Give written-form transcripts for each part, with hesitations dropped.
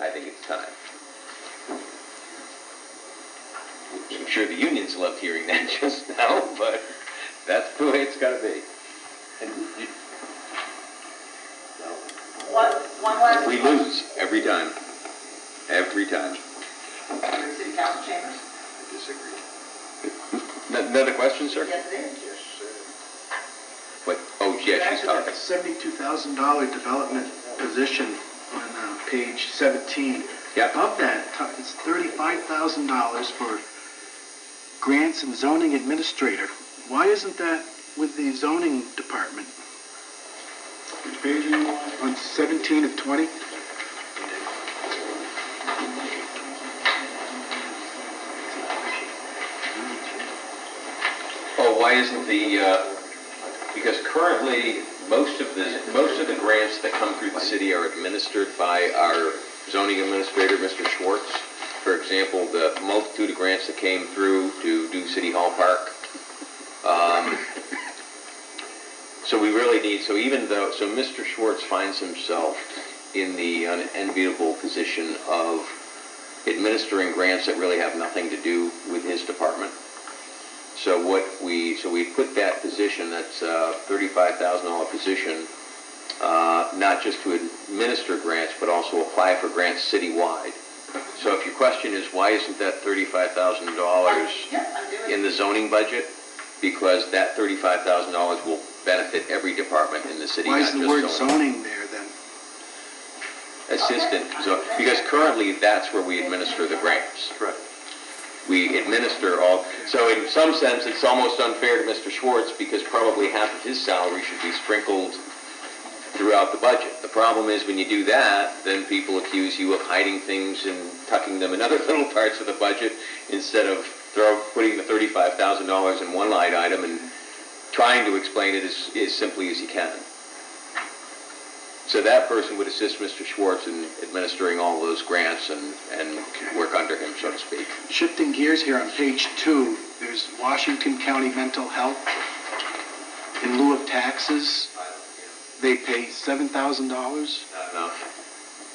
I think it's time. I'm sure the unions loved hearing that just now, but that's the way it's got to be. And One last we lose every time. Every time. City Council chambers? I disagree. Another question, sir? Yes, it is. Yes, sir. What? Oh, yeah, she's talking. $72,000 development position on page 17. Yep. Above that, it's $35,000 for grants and zoning administrator. Why isn't that with the zoning department? Which page are you on? On 17 of 20? Oh, why isn't because currently most of the grants that come through the city are administered by our zoning administrator, Mr. Schwartz. For example, the multitude of grants that came through to do City Hall Park. So we really need, so Mr. Schwartz finds himself in the unenviable position of administering grants that really have nothing to do with his department. So we put that position, that's a $35,000 position, not just to administer grants, but also apply for grants citywide. So if your question is, why isn't that $35,000 in the zoning budget? Because that $35,000 will benefit every department in the city. Why is the word zoning there then? Assistant, so, because currently that's where we administer the grants. Correct. We administer all, so in some sense it's almost unfair to Mr. Schwartz because probably half of his salary should be sprinkled throughout the budget. The problem is when you do that, then people accuse you of hiding things and tucking them in other little parts of the budget instead of putting the $35,000 in one line item and trying to explain it as simply as you can. So that person would assist Mr. Schwartz in administering all those grants and work under him, so to speak. Shifting gears here on page 2, there's Washington County Mental Health. In lieu of taxes, they pay $7,000. Not enough.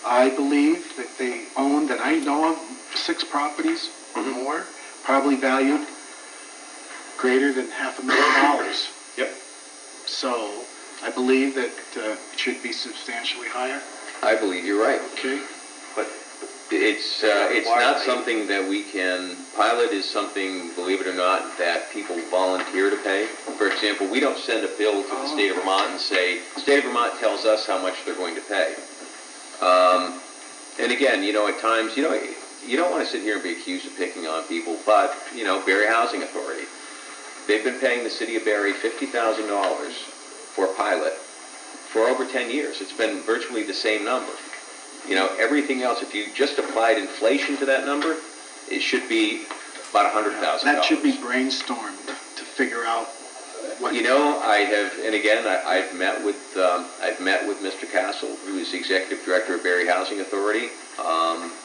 I believe that they own, that I know of, 6 properties or more, probably valued greater than $500,000. Yep. So I believe that it should be substantially higher. I believe you're right. Okay. But it's not something that we can, pilot is something, believe it or not, that people volunteer to pay. For example, we don't send a bill to the state of Vermont and say, the state of Vermont tells us how much they're going to pay. And again, at times, you don't want to sit here and be accused of picking on people, but, Barree Housing Authority, they've been paying the city of Barree $50,000 for a pilot for over 10 years. It's been virtually the same number. Everything else, if you just applied inflation to that number, it should be about $100,000. That should be brainstormed to figure out what... I have, and again, I've met with Mr. Castle, who is the executive director of Barree Housing Authority.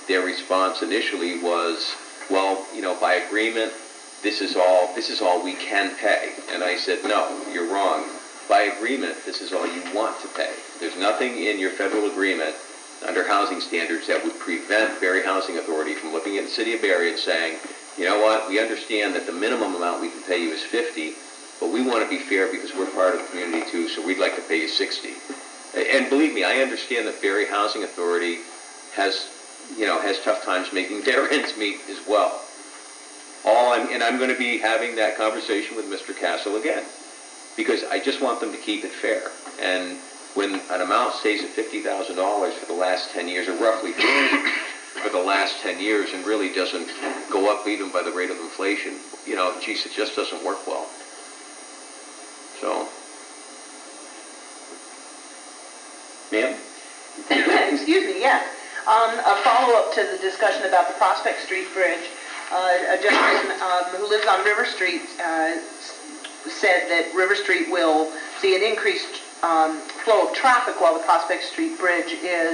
Their response initially was, well, by agreement, this is all we can pay. And I said, no, you're wrong. By agreement, this is all you want to pay. There's nothing in your federal agreement under housing standards that would prevent Barree Housing Authority from looking at the city of Barree and saying, you know what, we understand that the minimum amount we can pay you is $50, but we want to be fair because we're part of the community too, so we'd like to pay you $60. And believe me, I understand that Barree Housing Authority has tough times making their ends meet as well. And I'm going to be having that conversation with Mr. Castle again, because I just want them to keep it fair. And when an amount stays at $50,000 for the last 10 years, or roughly for the last 10 years, and really doesn't go up even by the rate of inflation, geez, it just doesn't work well. So, ma'am? Excuse me, yes. A follow-up to the discussion about the Prospect Street Bridge. A gentleman who lives on River Street said that River Street will see an increased flow of traffic while the Prospect Street Bridge is